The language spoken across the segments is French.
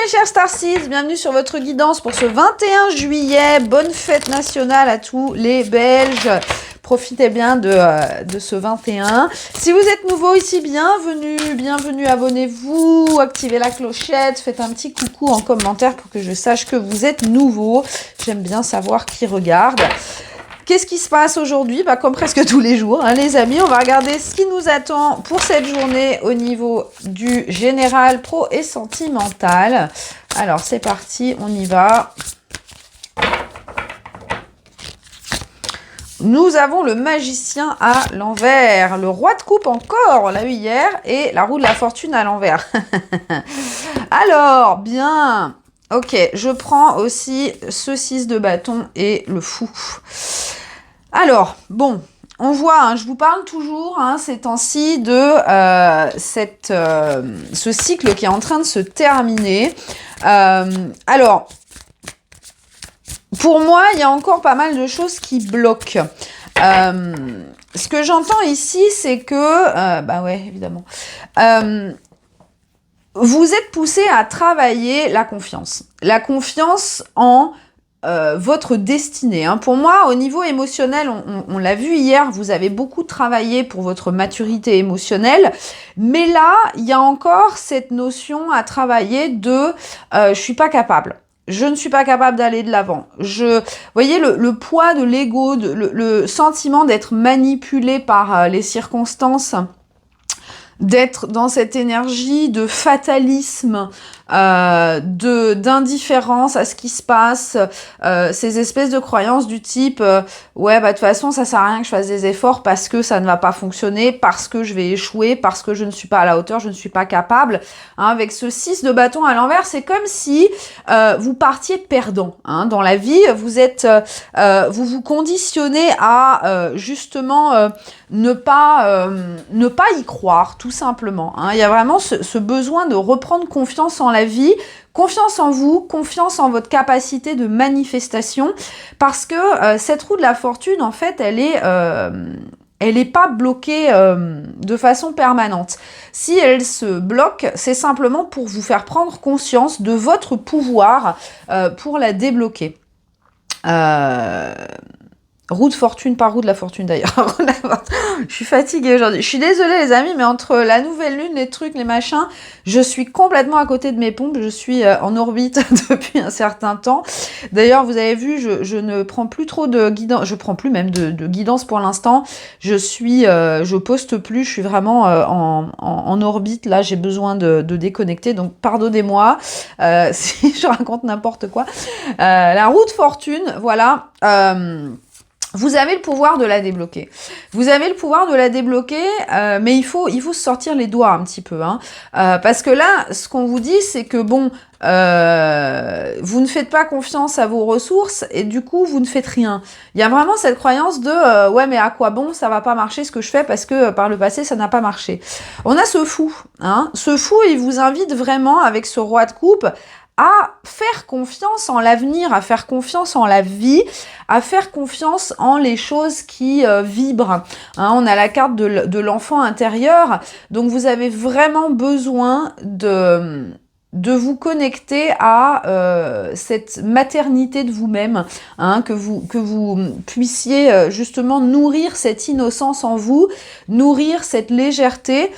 mes chers Starseeds, bienvenue sur votre guidance pour ce 21 juillet. Bonne fête nationale à tous les Belges. Profitez bien de ce 21. Si vous êtes nouveau ici, bienvenue, abonnez-vous, activez la clochette, faites un petit coucou en commentaire pour que je sache que vous êtes nouveau. J'aime bien savoir qui regarde. Qu'est-ce qui se passe aujourd'hui? Comme presque tous les jours, hein, les amis. On va regarder ce qui nous attend pour cette journée au niveau du général, pro et sentimental. Alors, c'est parti, on y va. Nous avons le magicien à l'envers, le roi de coupe encore, on l'a eu hier, et la roue de la fortune à l'envers. Alors, bien... Ok, je prends aussi ce 6 de bâton et le fou. Alors, bon, on voit, hein, je vous parle toujours ces temps-ci de ce cycle qui est en train de se terminer. Alors, pour moi, il y a encore pas mal de choses qui bloquent. Ce que j'entends ici, c'est que... ouais, évidemment... vous êtes poussé à travailler la confiance. La confiance en votre destinée. Hein. Pour moi, au niveau émotionnel, on l'a vu hier, vous avez beaucoup travaillé pour votre maturité émotionnelle. Mais là, il y a encore cette notion à travailler de je suis pas capable. Je ne suis pas capable d'aller de l'avant. Vous voyez, le poids de l'ego, le sentiment d'être manipulé par les circonstances, d'être dans cette énergie de fatalisme, d'indifférence à ce qui se passe, ces espèces de croyances du type ouais, de toute façon ça sert à rien que je fasse des efforts parce que ça ne va pas fonctionner, parce que je vais échouer, parce que je ne suis pas à la hauteur, je ne suis pas capable. Hein, avec ce 6 de bâton à l'envers, c'est comme si vous partiez perdant. Hein, dans la vie, vous vous conditionnez à justement ne pas y croire, tout simplement. Hein. Il y a vraiment ce besoin de reprendre confiance en la vie, confiance en vous, confiance en votre capacité de manifestation, parce que cette roue de la fortune, en fait, elle est pas bloquée de façon permanente. Si elle se bloque, c'est simplement pour vous faire prendre conscience de votre pouvoir pour la débloquer. Roue de fortune, pas roue de la fortune d'ailleurs. Je suis fatiguée aujourd'hui. Je suis désolée les amis, mais entre la nouvelle lune, les trucs, les machins, je suis complètement à côté de mes pompes. Je suis en orbite depuis un certain temps. D'ailleurs, vous avez vu, je ne prends plus trop de guidance. Je prends plus même de guidance pour l'instant. Je poste plus. Je suis vraiment en orbite. Là, j'ai besoin de déconnecter. Donc, pardonnez-moi si je raconte n'importe quoi. La roue de fortune, voilà. Vous avez le pouvoir de la débloquer. Vous avez le pouvoir de la débloquer, mais il faut se sortir les doigts un petit peu. Hein, parce que là, ce qu'on vous dit, c'est que bon, vous ne faites pas confiance à vos ressources et du coup, vous ne faites rien. Il y a vraiment cette croyance de ouais, mais à quoi bon, ça va pas marcher ce que je fais parce que par le passé, ça n'a pas marché. On a ce fou. Hein, ce fou, il vous invite vraiment, avec ce roi de coupe, à faire confiance en l'avenir, à faire confiance en la vie, à faire confiance en les choses qui vibrent. Hein, on a la carte de l'enfant intérieur, donc vous avez vraiment besoin de vous connecter à cette maternité de vous-même, hein, que vous puissiez justement nourrir cette innocence en vous, nourrir cette légèreté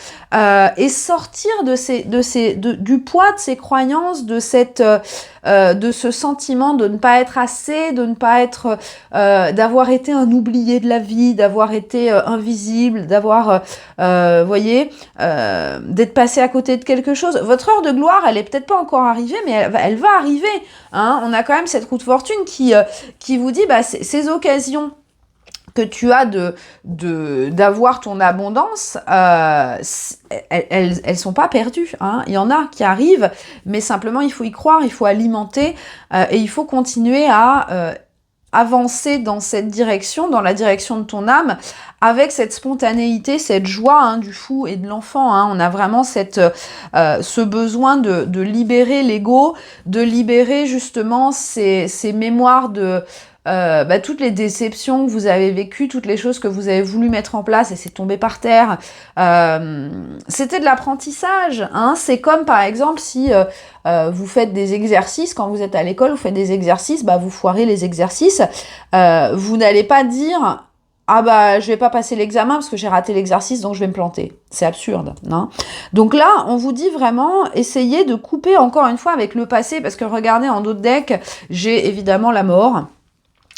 et sortir du poids de ces croyances, de ce sentiment de ne pas être assez, de ne pas être, d'avoir été un oublié de la vie, d'avoir été invisible, d'avoir, voyez, d'être passé à côté de quelque chose. Votre heure de gloire, elle est peut-être pas encore arrivée, mais elle va arriver. Hein. On a quand même cette roue de fortune qui vous dit, ces occasions que tu as d'avoir ton abondance, elles sont pas perdues. Hein. Il y en a qui arrivent, mais simplement il faut y croire, il faut alimenter et il faut continuer à avancer dans cette direction, dans la direction de ton âme, avec cette spontanéité, cette joie du fou et de l'enfant. Hein. On a vraiment ce besoin de libérer l'ego, de libérer justement ces mémoires toutes les déceptions que vous avez vécues, toutes les choses que vous avez voulu mettre en place et c'est tombé par terre. C'était de l'apprentissage, hein. C'est comme par exemple si vous faites des exercices, quand vous êtes à l'école, vous faites des exercices, vous foirez les exercices. Vous n'allez pas dire ah je vais pas passer l'examen parce que j'ai raté l'exercice donc je vais me planter. C'est absurde, non? Donc là, on vous dit vraiment, essayez de couper encore une fois avec le passé parce que regardez en d'autres decks, j'ai évidemment la mort.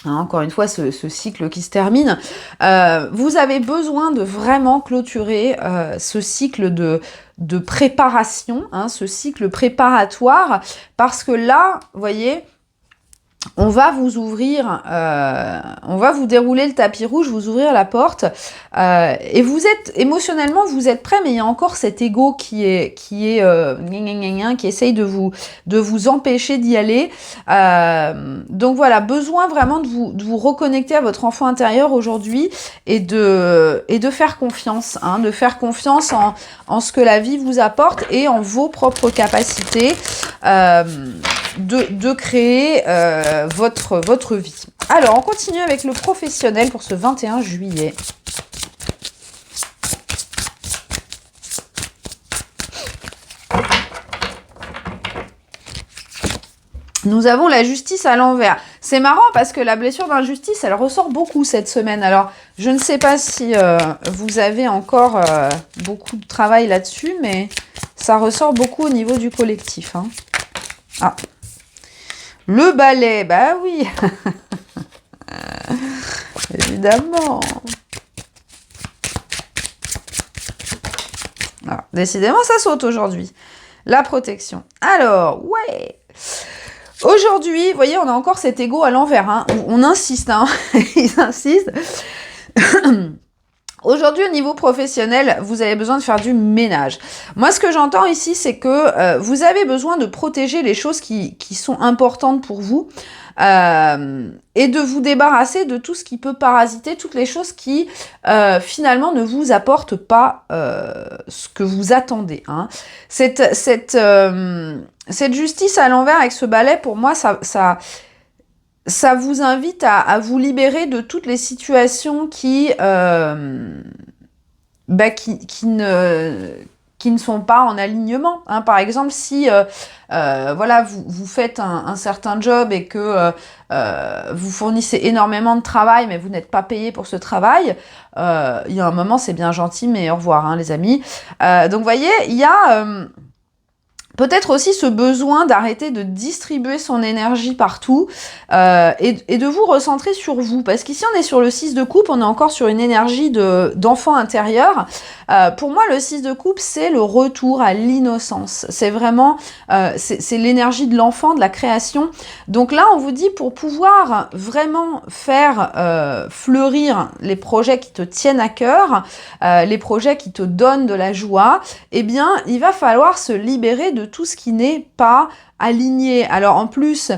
Encore une fois, ce cycle qui se termine. Vous avez besoin de vraiment clôturer ce cycle de préparation, ce cycle préparatoire, parce que là, vous voyez, on va vous ouvrir, on va vous dérouler le tapis rouge, vous ouvrir la porte, et vous êtes, émotionnellement, vous êtes prêt, mais il y a encore cet ego qui essaye de vous empêcher d'y aller. Donc voilà, besoin vraiment de vous reconnecter à votre enfant intérieur aujourd'hui et de faire confiance, de faire confiance en ce que la vie vous apporte et en vos propres capacités. De créer votre vie. Alors, on continue avec le professionnel pour ce 21 juillet. Nous avons la justice à l'envers. C'est marrant parce que la blessure d'injustice, elle ressort beaucoup cette semaine. Alors, je ne sais pas si vous avez encore beaucoup de travail là-dessus, mais ça ressort beaucoup au niveau du collectif. Ah. Le balai, oui. Évidemment. Alors, décidément, ça saute aujourd'hui. La protection. Alors, ouais. Aujourd'hui, vous voyez, on a encore cet ego à l'envers. On insiste, ils insistent. Aujourd'hui, au niveau professionnel, vous avez besoin de faire du ménage. Moi, ce que j'entends ici, c'est que vous avez besoin de protéger les choses qui sont importantes pour vous et de vous débarrasser de tout ce qui peut parasiter, toutes les choses qui, finalement, ne vous apportent pas ce que vous attendez. Cette justice à l'envers avec ce balai, pour moi, ça vous invite à vous libérer de toutes les situations qui ne sont pas en alignement. Par exemple, si vous faites un certain job et que vous fournissez énormément de travail, mais vous n'êtes pas payé pour ce travail, il y a un moment, c'est bien gentil, mais au revoir, les amis. Donc, vous voyez, il y a... peut-être aussi ce besoin d'arrêter de distribuer son énergie partout et de vous recentrer sur vous. Parce qu'ici, on est sur le 6 de coupe, on est encore sur une énergie d'enfant intérieur. Pour moi, le 6 de coupe, c'est le retour à l'innocence. C'est vraiment, c'est l'énergie de l'enfant, de la création. Donc là, on vous dit, pour pouvoir vraiment faire fleurir les projets qui te tiennent à cœur, les projets qui te donnent de la joie, eh bien, il va falloir se libérer de tout ce qui n'est pas aligné. Alors en plus,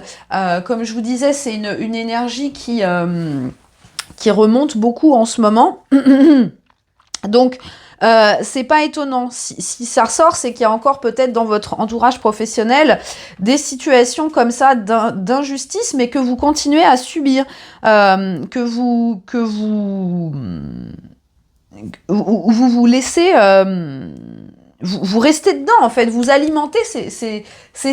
comme je vous disais, c'est une énergie qui remonte beaucoup en ce moment. Donc, c'est pas étonnant. Si ça ressort, c'est qu'il y a encore peut-être dans votre entourage professionnel des situations comme ça d'injustice, mais que vous continuez à subir, que vous vous laissez... Vous restez dedans, en fait. Vous alimentez ces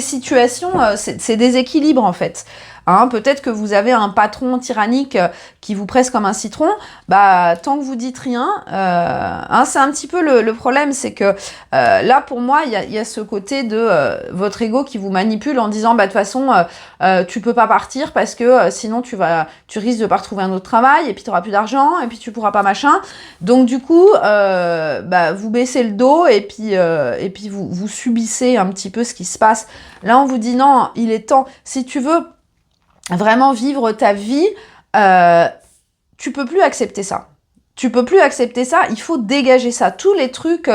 situations, ces déséquilibres, en fait. Peut-être que vous avez un patron tyrannique qui vous presse comme un citron. Tant que vous dites rien, c'est un petit peu le problème. C'est que là, pour moi, il y a ce côté de votre ego qui vous manipule en disant, de toute façon, tu peux pas partir parce que sinon tu risques de pas retrouver un autre travail et puis tu auras plus d'argent et puis tu pourras pas machin. Donc du coup, vous baissez le dos et puis vous subissez un petit peu ce qui se passe. Là, on vous dit non, il est temps. Si tu veux vraiment vivre ta vie, tu peux plus accepter ça. Tu peux plus accepter ça, il faut dégager ça. Tous les trucs,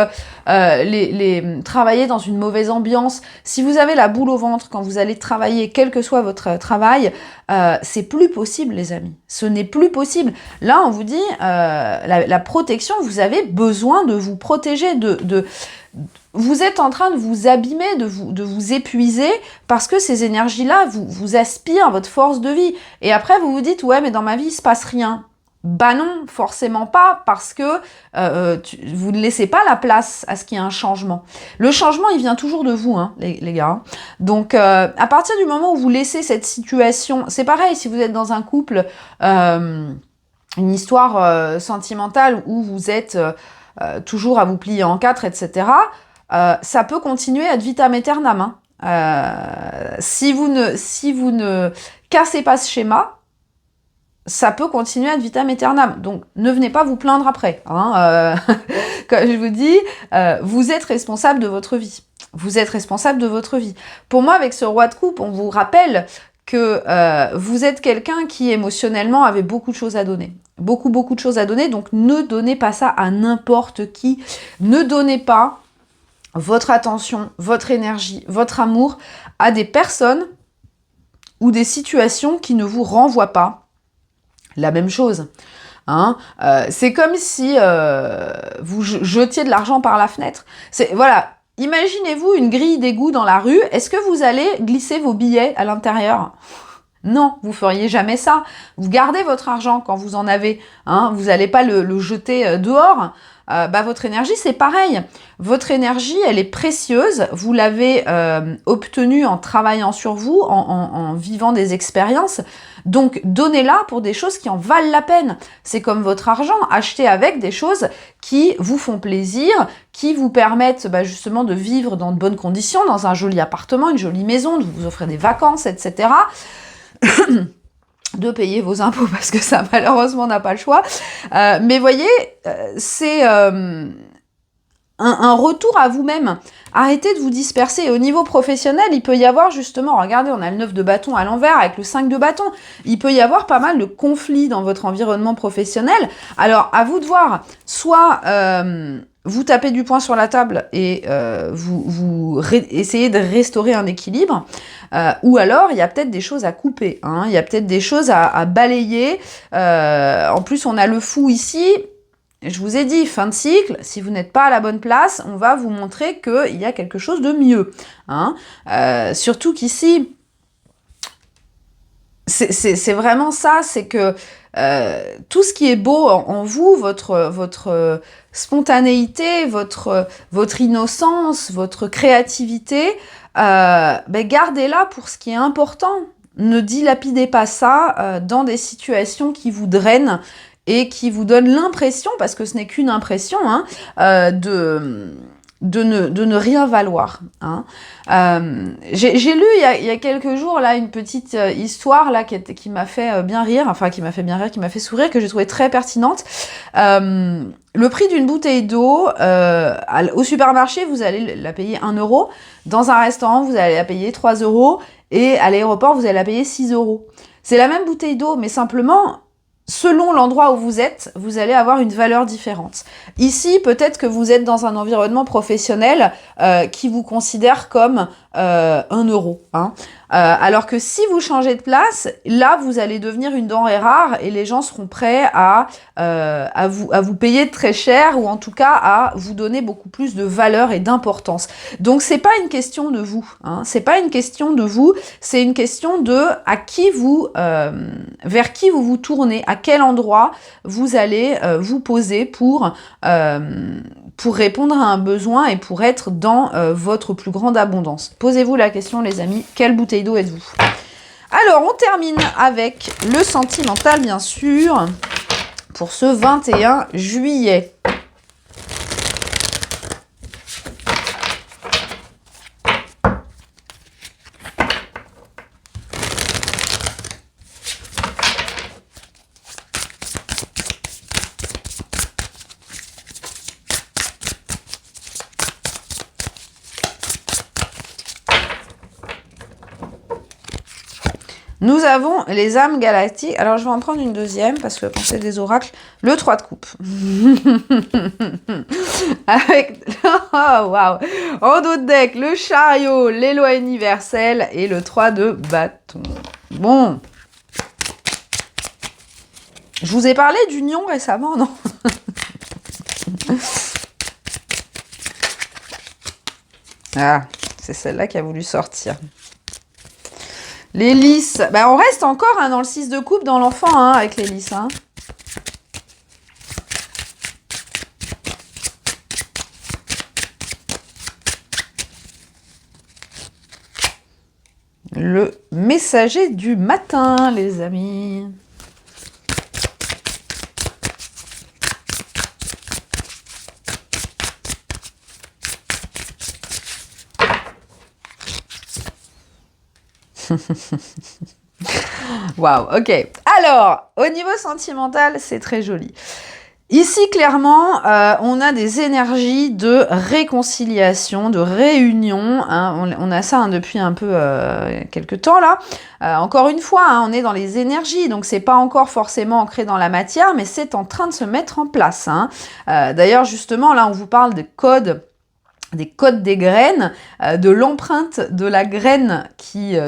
travailler dans une mauvaise ambiance, si vous avez la boule au ventre quand vous allez travailler, quel que soit votre travail, c'est plus possible, les amis. Ce n'est plus possible. Là, on vous dit, la protection, vous avez besoin de vous protéger, vous êtes en train de vous abîmer, de vous épuiser, parce que ces énergies-là vous aspirent votre force de vie. Et après, vous vous dites, ouais, mais dans ma vie, il se passe rien. Bah non, forcément pas, parce que vous ne laissez pas la place à ce qu'il y ait un changement. Le changement, il vient toujours de vous, hein, les gars. Donc, à partir du moment où vous laissez cette situation, c'est pareil, si vous êtes dans un couple, une histoire sentimentale où vous êtes toujours à vous plier en quatre, etc., ça peut continuer ad vitam aeternam. Hein. Si vous ne cassez pas ce schéma, ça peut continuer ad vitam aeternam. Donc, ne venez pas vous plaindre après. Hein. Comme je vous dis, vous êtes responsable de votre vie. Vous êtes responsable de votre vie. Pour moi, avec ce roi de coupe, on vous rappelle que vous êtes quelqu'un qui, émotionnellement, avait beaucoup de choses à donner. Beaucoup de choses à donner. Donc, ne donnez pas ça à n'importe qui. Ne donnez pas votre attention, votre énergie, votre amour à des personnes ou des situations qui ne vous renvoient pas la même chose. Hein, c'est comme si vous jetiez de l'argent par la fenêtre. Voilà, imaginez-vous une grille d'égout dans la rue. Est-ce que vous allez glisser vos billets à l'intérieur ? Non, vous feriez jamais ça. Vous gardez votre argent quand vous en avez. Hein, vous n'allez pas le jeter dehors. Votre énergie, c'est pareil. Votre énergie, elle est précieuse. Vous l'avez obtenue en travaillant sur vous, en vivant des expériences. Donc, donnez-la pour des choses qui en valent la peine. C'est comme votre argent. Achetez avec des choses qui vous font plaisir, qui vous permettent justement de vivre dans de bonnes conditions, dans un joli appartement, une jolie maison, de vous offrir des vacances, etc. de payer vos impôts parce que ça malheureusement on n'a pas le choix. Mais voyez, c'est un retour à vous-même. Arrêtez de vous disperser. Et au niveau professionnel, il peut y avoir justement, regardez, on a le 9 de bâton à l'envers avec le 5 de bâton. Il peut y avoir pas mal de conflits dans votre environnement professionnel. Alors, à vous de voir. Soit vous tapez du poing sur la table et essayez de restaurer un équilibre. Ou alors, il y a peut-être des choses à couper. Hein. Il y a peut-être des choses à balayer. En plus, on a le fou ici. Je vous ai dit, fin de cycle, si vous n'êtes pas à la bonne place, on va vous montrer qu'il y a quelque chose de mieux. Hein. Surtout qu'ici, c'est vraiment ça, c'est que tout ce qui est beau en vous, votre spontanéité, votre innocence, votre créativité, gardez-la pour ce qui est important. Ne dilapidez pas ça dans des situations qui vous drainent et qui vous donnent l'impression, parce que ce n'est qu'une impression, hein, de ne rien valoir. Hein. J'ai lu il y a quelques jours là une petite histoire là qui m'a fait bien rire, qui m'a fait sourire, que j'ai trouvé très pertinente. Le prix d'une bouteille d'eau au supermarché, vous allez la payer 1 €. Dans un restaurant, vous allez la payer 3 €. Et à l'aéroport, vous allez la payer 6 €. C'est la même bouteille d'eau, mais simplement, selon l'endroit où vous êtes, vous allez avoir une valeur différente. Ici, peut-être que vous êtes dans un environnement professionnel qui vous considère comme 1 €. Hein. Alors que si vous changez de place, là, vous allez devenir une denrée rare et les gens seront prêts à vous payer très cher, ou en tout cas à vous donner beaucoup plus de valeur et d'importance. Donc, c'est pas une question de vous. Hein. C'est pas une question de vous. C'est une question de vers qui vous vous tournez, à quel endroit vous allez vous poser pour répondre à un besoin et pour être dans votre plus grande abondance. Posez-vous la question, les amis, quelle bouteille d'eau êtes-vous ? Alors, on termine avec le sentimental, bien sûr, pour ce 21 juillet. Nous avons les âmes galactiques. Alors, je vais en prendre une deuxième, parce que quand c'est des oracles, le 3 de coupe. Avec, oh, waouh, en dos de deck, le chariot, les lois universelles et le 3 de bâton. Bon. Je vous ai parlé d'union récemment, non? Ah, c'est celle-là qui a voulu sortir. Les lys. Bah, on reste encore hein, dans le 6 de coupe, dans l'enfant, hein, avec les lys. Hein. Le messager du matin, les amis. Waouh, ok. Alors, au niveau sentimental, c'est très joli. Ici, clairement, on a des énergies de réconciliation, de réunion. Hein. On a ça hein, depuis un peu quelques temps là. Encore une fois, hein, on est dans les énergies, donc c'est pas encore forcément ancré dans la matière, mais c'est en train de se mettre en place. Hein. D'ailleurs, justement, là, on vous parle des codes des graines, de l'empreinte de la graine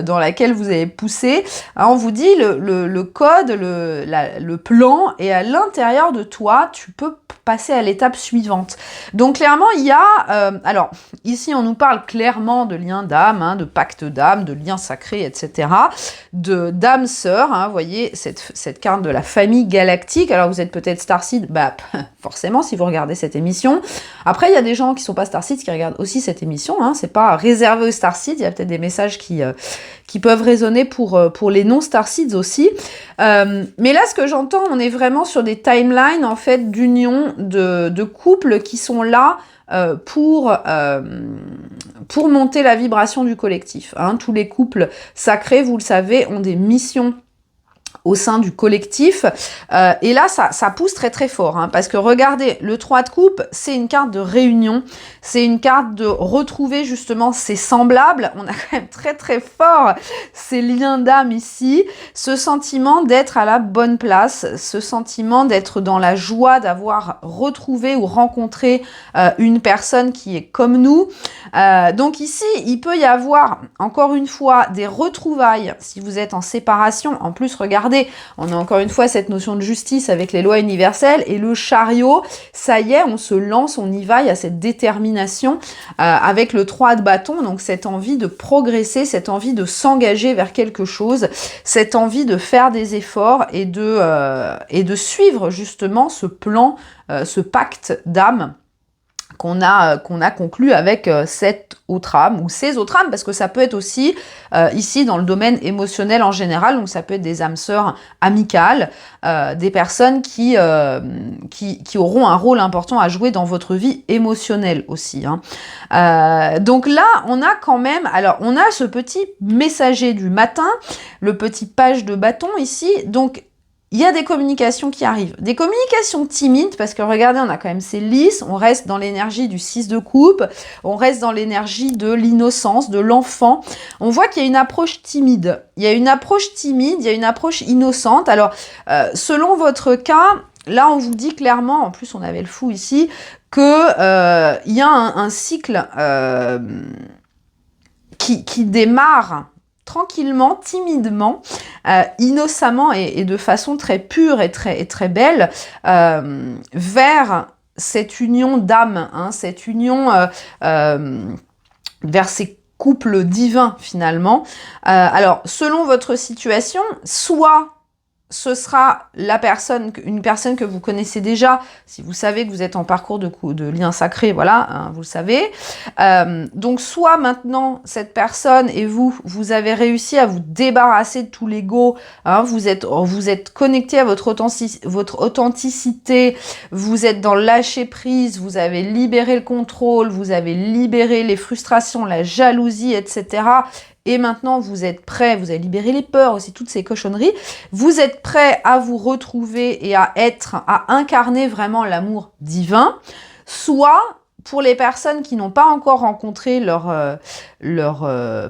dans laquelle vous avez poussé. Alors, on vous dit le code, le plan, et à l'intérieur de toi, tu peux passer à l'étape suivante. Donc clairement, il y a... alors, ici, on nous parle clairement de lien d'âme, hein, de pacte d'âme, de lien sacré, etc. De d'âme sœur, hein, vous voyez, cette carte de la famille galactique. Alors, vous êtes peut-être Starseed, bah forcément, si vous regardez cette émission. Après, il y a des gens qui sont pas Starseed qui regardent aussi cette émission, hein, c'est pas réservé aux Starseeds, il y a peut-être des messages qui peuvent résonner pour les non-Starseeds aussi. Mais là, ce que j'entends, on est vraiment sur des timelines, en fait, d'union de couples qui sont là pour monter la vibration du collectif. Hein. Tous les couples sacrés, vous le savez, ont des missions au sein du collectif. Et là, ça pousse très très fort. Hein, parce que regardez, le 3 de coupe, c'est une carte de réunion. C'est une carte de retrouver justement ses semblables. On a quand même très très fort ces liens d'âme ici. Ce sentiment d'être à la bonne place. Ce sentiment d'être dans la joie d'avoir retrouvé ou rencontré une personne qui est comme nous. Donc ici, il peut y avoir, encore une fois, des retrouvailles si vous êtes en séparation. En plus, regardez, on a encore une fois cette notion de justice avec les lois universelles et le chariot, ça y est, on se lance, on y va, il y a cette détermination avec le 3 de bâton, donc cette envie de progresser, cette envie de s'engager vers quelque chose, cette envie de faire des efforts et de suivre justement ce plan, ce pacte d'âme qu'on a conclu avec cette autre âme ou ces autres âmes, parce que ça peut être aussi ici dans le domaine émotionnel en général, donc ça peut être des âmes sœurs amicales, des personnes qui auront un rôle important à jouer dans votre vie émotionnelle aussi. Hein. Donc là, on a quand même, alors on a ce petit messager du matin, le petit page de bâton ici, donc il y a des communications qui arrivent. Des communications timides, parce que regardez, on a quand même ces lys, on reste dans l'énergie du 6 de coupe, on reste dans l'énergie de l'innocence, de l'enfant. On voit qu'il y a une approche timide. Il y a une approche timide, il y a une approche innocente. Alors, selon votre cas, là, on vous dit clairement, en plus on avait le fou ici, que il y a un cycle qui démarre tranquillement, timidement, innocemment et de façon très pure et très belle vers cette union d'âme, hein, cette union vers ces couples divins finalement. Alors, selon votre situation, soit ce sera une personne que vous connaissez déjà, si vous savez que vous êtes en parcours de lien sacré, voilà, hein, vous le savez. Donc, soit maintenant, cette personne et vous avez réussi à vous débarrasser de tout l'ego, hein, vous êtes connecté à votre authenticité, vous êtes dans le lâcher prise, vous avez libéré le contrôle, vous avez libéré les frustrations, la jalousie, etc. Et maintenant, vous êtes prêt, vous avez libéré les peurs aussi, toutes ces cochonneries. Vous êtes prêt à vous retrouver et à incarner vraiment l'amour divin. Soit, pour les personnes qui n'ont pas encore rencontré leur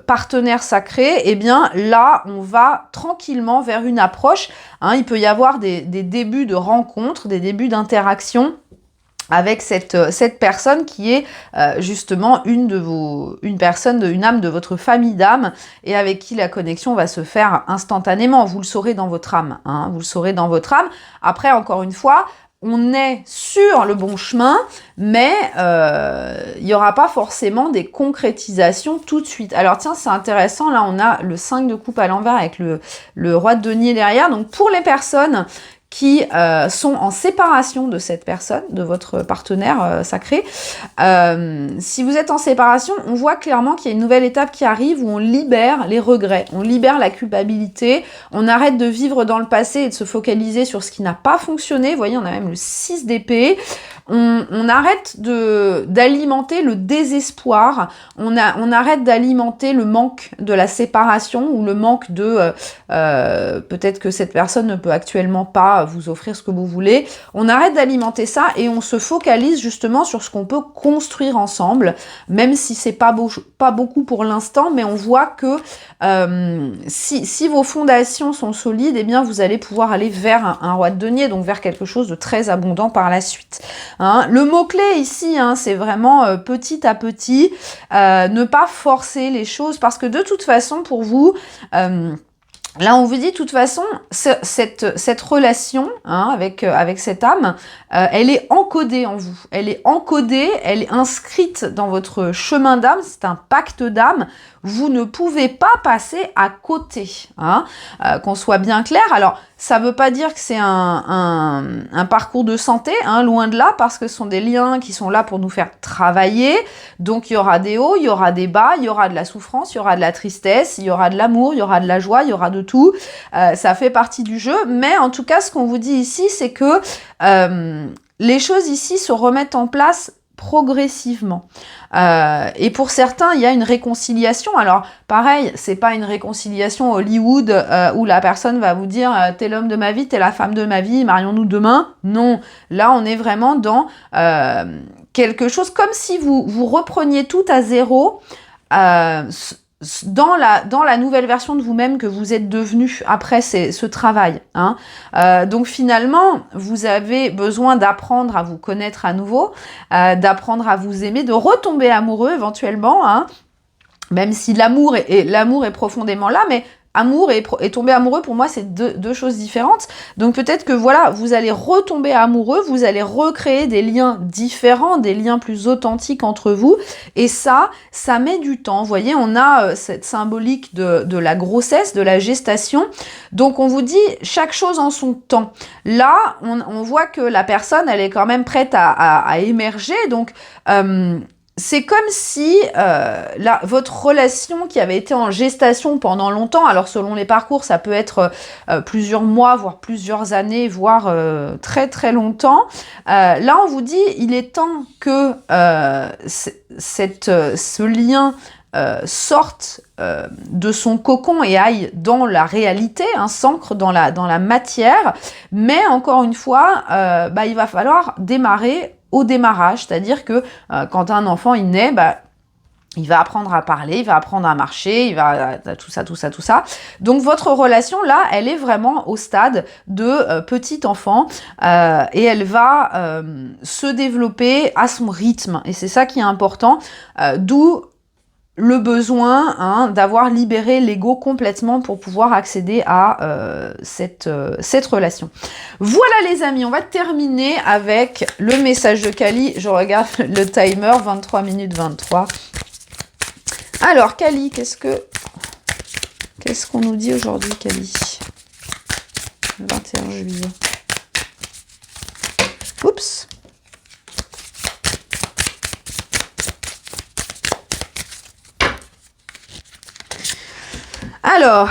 partenaire sacré, eh bien là, on va tranquillement vers une approche. Hein, il peut y avoir des débuts de rencontres, des débuts d'interaction avec cette personne qui est justement une âme de votre famille d'âmes et avec qui la connexion va se faire instantanément. Vous le saurez dans votre âme. Hein, vous le saurez dans votre âme. Après, encore une fois, on est sur le bon chemin, mais il n'y aura pas forcément des concrétisations tout de suite. Alors tiens, c'est intéressant, là on a le 5 de coupe à l'envers avec le roi de denier derrière. Donc pour les personnes qui sont en séparation de cette personne, de votre partenaire sacré. Si vous êtes en séparation, on voit clairement qu'il y a une nouvelle étape qui arrive où on libère les regrets, on libère la culpabilité, on arrête de vivre dans le passé et de se focaliser sur ce qui n'a pas fonctionné. Vous voyez, on a même le 6 d'épée. On arrête d'alimenter le désespoir, on arrête d'alimenter le manque de la séparation ou le manque de peut-être que cette personne ne peut actuellement pas vous offrir ce que vous voulez. On arrête d'alimenter ça et on se focalise justement sur ce qu'on peut construire ensemble, même si c'est pas beaucoup pour l'instant, mais on voit que si vos fondations sont solides, eh bien vous allez pouvoir aller vers un roi de denier, donc vers quelque chose de très abondant par la suite. Hein, le mot-clé ici, hein, c'est vraiment petit à petit, ne pas forcer les choses, parce que de toute façon, pour vous, là, on vous dit, de toute façon, cette relation hein, avec cette âme, elle est encodée en vous. Elle est encodée, elle est inscrite dans votre chemin d'âme, c'est un pacte d'âme. Vous ne pouvez pas passer à côté, hein, qu'on soit bien clair. Alors, ça ne veut pas dire que c'est un parcours de santé, hein, loin de là, parce que ce sont des liens qui sont là pour nous faire travailler. Donc, il y aura des hauts, il y aura des bas, il y aura de la souffrance, il y aura de la tristesse, il y aura de l'amour, il y aura de la joie, il y aura de tout. Ça fait partie du jeu. Mais en tout cas, ce qu'on vous dit ici, c'est que les choses ici se remettent en place progressivement. Et pour certains, il y a une réconciliation. Alors, pareil, c'est pas une réconciliation Hollywood où la personne va vous dire « t'es l'homme de ma vie, t'es la femme de ma vie, marions-nous demain ». Non, là, on est vraiment dans quelque chose comme si vous repreniez tout à zéro dans la nouvelle version de vous-même que vous êtes devenu après ce travail. Hein. Donc finalement, vous avez besoin d'apprendre à vous connaître à nouveau, d'apprendre à vous aimer, de retomber amoureux éventuellement, hein, même si l'amour est profondément là, mais amour et tomber amoureux, pour moi, c'est deux choses différentes. Donc peut-être que voilà, vous allez retomber amoureux, vous allez recréer des liens différents, des liens plus authentiques entre vous. Et ça met du temps. Vous voyez, on a cette symbolique de la grossesse, de la gestation. Donc on vous dit chaque chose en son temps. Là, on voit que la personne, elle est quand même prête à émerger. Donc c'est comme si votre relation qui avait été en gestation pendant longtemps, alors selon les parcours, ça peut être plusieurs mois, voire plusieurs années, voire très très longtemps. Là, on vous dit, il est temps que ce lien sorte de son cocon et aille dans la réalité, hein, s'ancre dans la matière. Mais encore une fois, il va falloir démarrer au démarrage, c'est-à-dire que quand un enfant il naît, il va apprendre à parler, il va apprendre à marcher, il va tout ça. Donc votre relation là, elle est vraiment au stade de petit enfant et elle va se développer à son rythme. Et c'est ça qui est important, d'où le besoin hein, d'avoir libéré l'ego complètement pour pouvoir accéder à cette relation. Voilà les amis, on va terminer avec le message de Kali. Je regarde le timer, 23 minutes 23. Alors Kali, qu'est-ce qu'on nous dit aujourd'hui Kali? 21 juillet. Oups. Alors,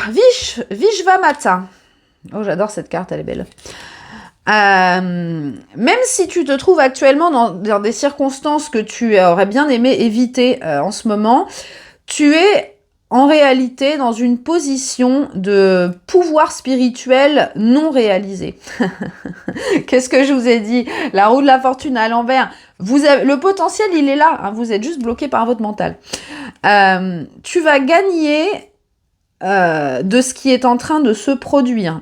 Vishvamata. Oh, j'adore cette carte, elle est belle. Même si tu te trouves actuellement dans des circonstances que tu aurais bien aimé éviter en ce moment, tu es en réalité dans une position de pouvoir spirituel non réalisé. Qu'est-ce que je vous ai dit? La roue de la fortune à l'envers. Le potentiel, il est là. Hein, vous êtes juste bloqué par votre mental. Tu vas gagner de ce qui est en train de se produire.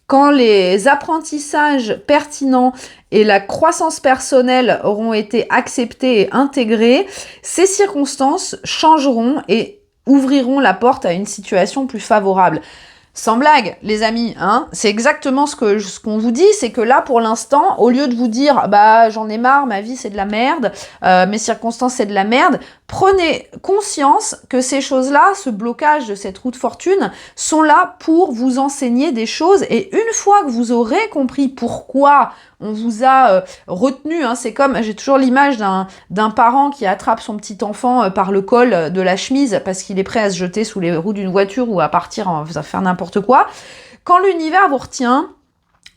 Quand les apprentissages pertinents et la croissance personnelle auront été acceptés et intégrés, ces circonstances changeront et ouvriront la porte à une situation plus favorable. Sans blague, les amis, hein, c'est exactement ce qu'on vous dit, c'est que là, pour l'instant, au lieu de vous dire, bah, j'en ai marre, ma vie c'est de la merde, mes circonstances c'est de la merde, prenez conscience que ces choses-là, ce blocage de cette roue de fortune, sont là pour vous enseigner des choses, et une fois que vous aurez compris pourquoi on vous a retenu, hein, c'est comme, j'ai toujours l'image d'un parent qui attrape son petit enfant par le col de la chemise parce qu'il est prêt à se jeter sous les roues d'une voiture ou à partir à faire n'importe quoi. Quand l'univers vous retient,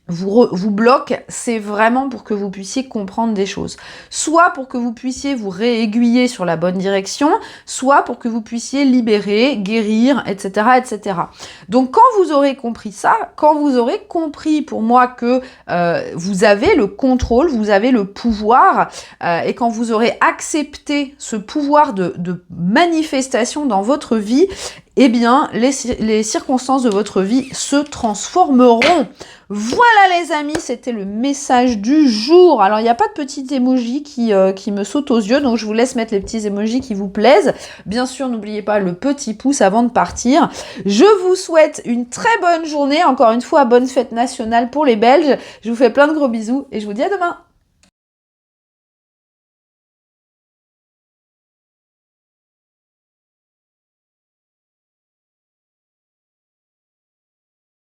vous bloque, c'est vraiment pour que vous puissiez comprendre des choses. Soit pour que vous puissiez vous réaiguiller sur la bonne direction, soit pour que vous puissiez libérer, guérir, etc., etc. Donc quand vous aurez compris ça, quand vous aurez compris pour moi que vous avez le contrôle, vous avez le pouvoir, et quand vous aurez accepté ce pouvoir de manifestation dans votre vie, eh bien, les circonstances de votre vie se transformeront. Voilà les amis, c'était le message du jour. Alors, il n'y a pas de petit emoji qui me saute aux yeux, donc je vous laisse mettre les petits emojis qui vous plaisent. Bien sûr, n'oubliez pas le petit pouce avant de partir. Je vous souhaite une très bonne journée. Encore une fois, bonne fête nationale pour les Belges. Je vous fais plein de gros bisous et je vous dis à demain.